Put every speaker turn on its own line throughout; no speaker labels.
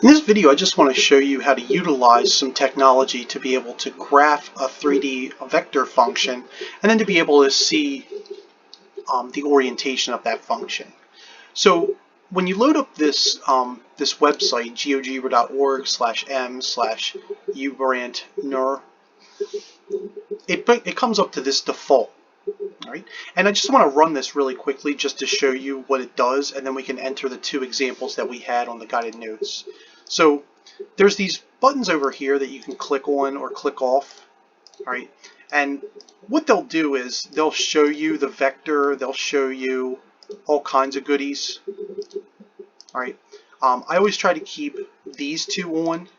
In this video, I just want to show you how to utilize some technology to be able to graph a 3D vector function and then to be able to see the orientation of that function. So when you load up this website, geogebra.org/m/ubrantner, it comes up to this default. All right, and I just want to run this really quickly just to show you what it does, and then we can enter the two examples that we had on the guided notes. So there's these buttons over here that you can click on or click off. All right, and what they'll do is they'll show you the vector, they'll show you all kinds of goodies. All right, I always try to keep these two on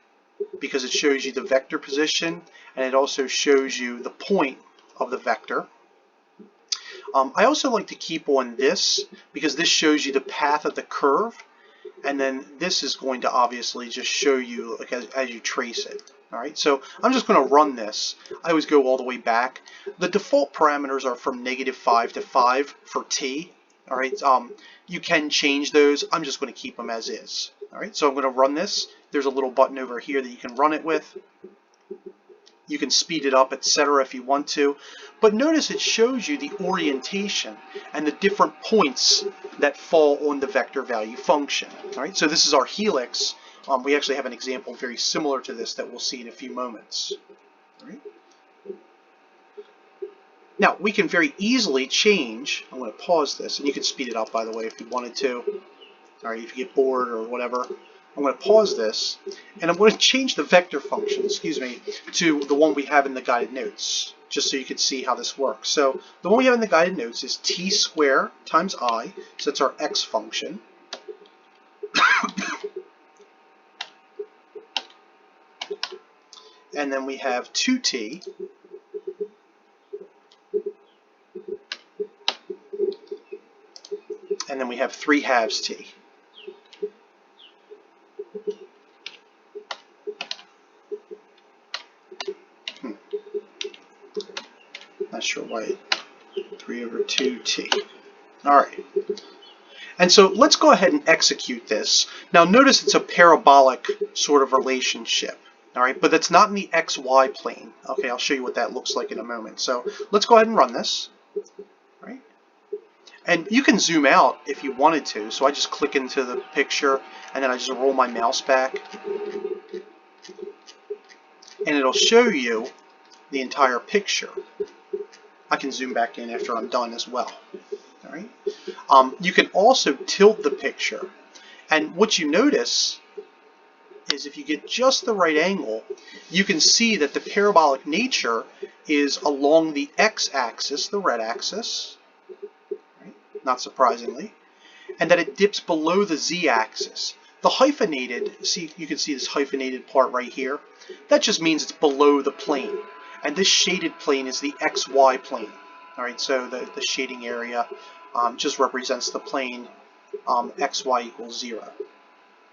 because it shows you the vector position and it also shows you the point of the vector. I also like to keep on this because this shows you the path of the curve, and then this is going to obviously just show you like as you trace it. All right, so I'm just going to run this. I always go all the way back. The default parameters are from -5 to 5 for t. All right, you can change those. I'm just going to keep them as is. All right, so I'm going to run this. There's a little button over here that you can run it with. You can speed it up, etc. if you want to. But notice it shows you the orientation and the different points that fall on the vector value function. All right, so this is our helix. We actually have an example very similar to this that we'll see in a few moments. All right. Now, we can very easily change. I'm going to pause this, and you can speed it up, by the way, if you wanted to. All right, if you get bored or whatever. I'm going to pause this, and I'm going to change the vector function, to the one we have in the guided notes, just so you can see how this works. So the one we have in the guided notes is t squared times I, so that's our x function. And then we have 2t, and then we have 3/2 t. Not sure why 3/2t. All right. And so let's go ahead and execute this. Now notice it's a parabolic sort of relationship. All right, but it's not in the XY plane. Okay, I'll show you what that looks like in a moment. So let's go ahead and run this. All right. And you can zoom out if you wanted to. So I just click into the picture and then I just roll my mouse back. And it'll show you the entire picture. I can zoom back in after I'm done as well. All right. You can also tilt the picture, and what you notice is if you get just the right angle, you can see that the parabolic nature is along the x-axis, the red axis, right? Not surprisingly, and that it dips below the z-axis. The hyphenated, see, you can see this hyphenated part right here. That just means it's below the plane, and this shaded plane is the xy plane. All right, so the shading area just represents the plane xy equals 0.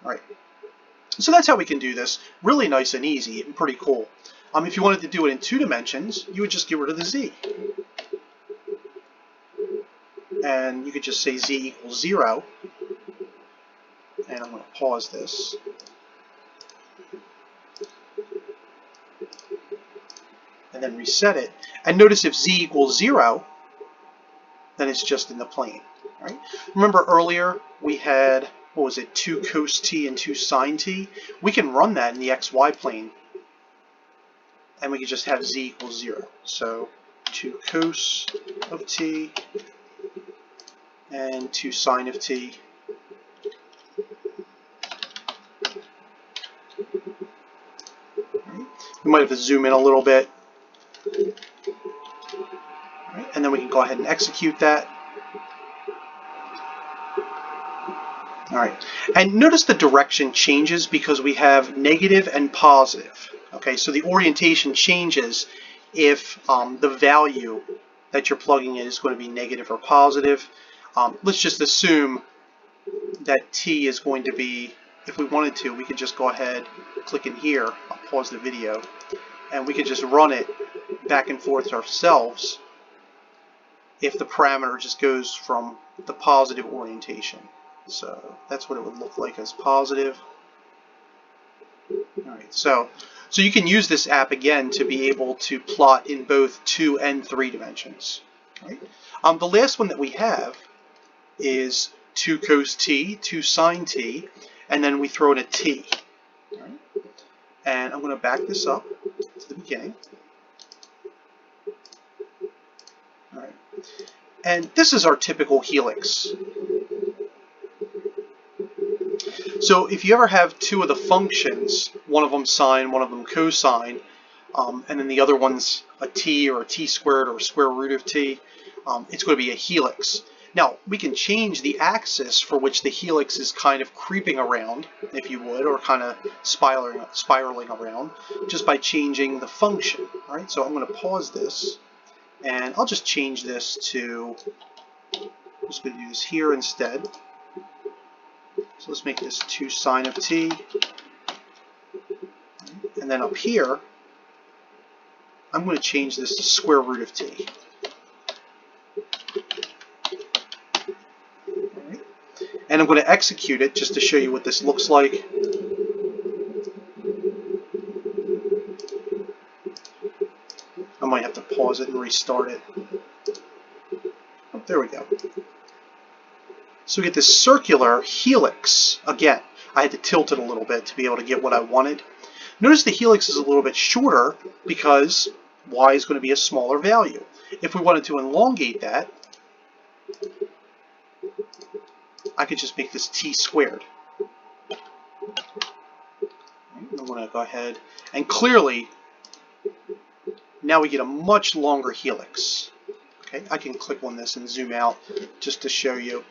All right, so that's how we can do this. Really nice and easy and pretty cool. If you wanted to do it in 2 dimensions, you would just get rid of the z. And you could just say z equals 0. And I'm going to pause this. And then reset it. And notice if z equals 0, then it's just in the plane. All right? Remember earlier we had, what was it, 2 cos t and 2 sin t? We can run that in the xy plane, and we can just have z equals 0. So 2 cos of t and 2 sine of t. Right? We might have to zoom in a little bit. Right? And then we can go ahead and execute that. All right, and notice the direction changes because we have negative and positive. Okay, so the orientation changes if the value that you're plugging in is going to be negative or positive. Let's just assume that t is going to be, if we wanted to, we could just go ahead, click in here, I'll pause the video, and we could just run it back and forth ourselves if the parameter just goes from the positive orientation. So that's what it would look like as positive. All right, so you can use this app again to be able to plot in both 2 and 3 dimensions. All right? The last one that we have is 2 cos t, 2 sine t, and then we throw in a t. All right? And I'm going to back this up to the beginning. All right. And this is our typical helix. So if you ever have two of the functions, one of them sine, one of them cosine, and then the other one's a t or a t squared or a square root of t, it's going to be a helix. Now, we can change the axis for which the helix is kind of creeping around, if you would, or kind of spiraling around, just by changing the function. All right, so I'm going to pause this, and I'll just change this to, I'm just going to do this here instead. So let's make this 2 sine of t. And then up here, I'm going to change this to square root of t. Right. And I'm going to execute it just to show you what this looks like. I might have to pause it and restart it. Oh, there we go. So we get this circular helix. Again, I had to tilt it a little bit to be able to get what I wanted. Notice the helix is a little bit shorter because y is going to be a smaller value. If we wanted to elongate that, I could just make this t squared. I'm going to go ahead and clearly now we get a much longer helix. Okay, I can click on this and zoom out just to show you.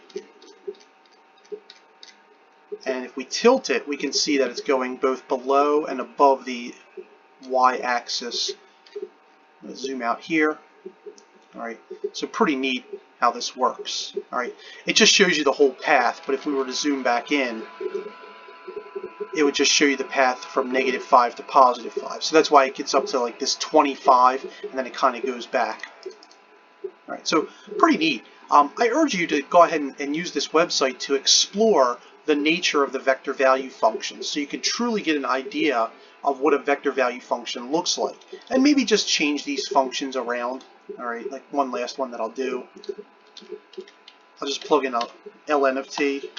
And if we tilt it, we can see that it's going both below and above the y-axis. Zoom out here. All right, so pretty neat how this works. All right, it just shows you the whole path, but if we were to zoom back in, it would just show you the path from -5 to +5. So that's why it gets up to like this 25, and then it kind of goes back. All right, so pretty neat. I urge you to go ahead and use this website to explore the nature of the vector value functions so you can truly get an idea of what a vector value function looks like, and maybe just change these functions around. All right, like one last one that I'll do. I'll just plug in a ln of t.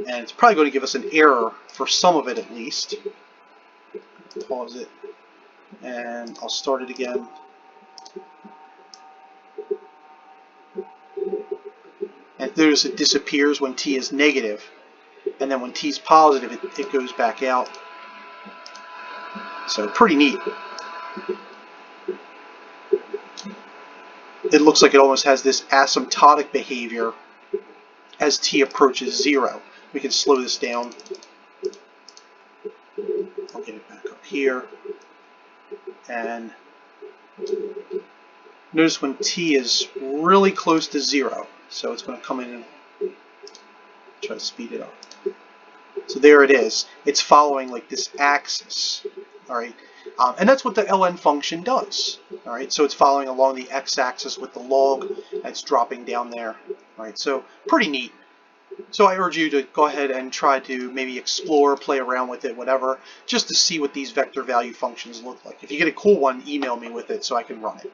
And it's probably going to give us an error for some of it at least. Pause it, and I'll start it again. And notice it disappears when t is negative, and then when t is positive, it goes back out. So pretty neat. It looks like it almost has this asymptotic behavior as t approaches 0. We can slow this down. I'll get it back up here. And notice when t is really close to 0, so it's going to come in and try to speed it up. So there it is. It's following like this axis. All right, and that's what the ln function does. All right, so it's following along the x-axis with the log, and it's dropping down there. All right, so pretty neat. So I urge you to go ahead and try to maybe explore, play around with it, whatever, just to see what these vector value functions look like. If you get a cool one, email me with it so I can run it.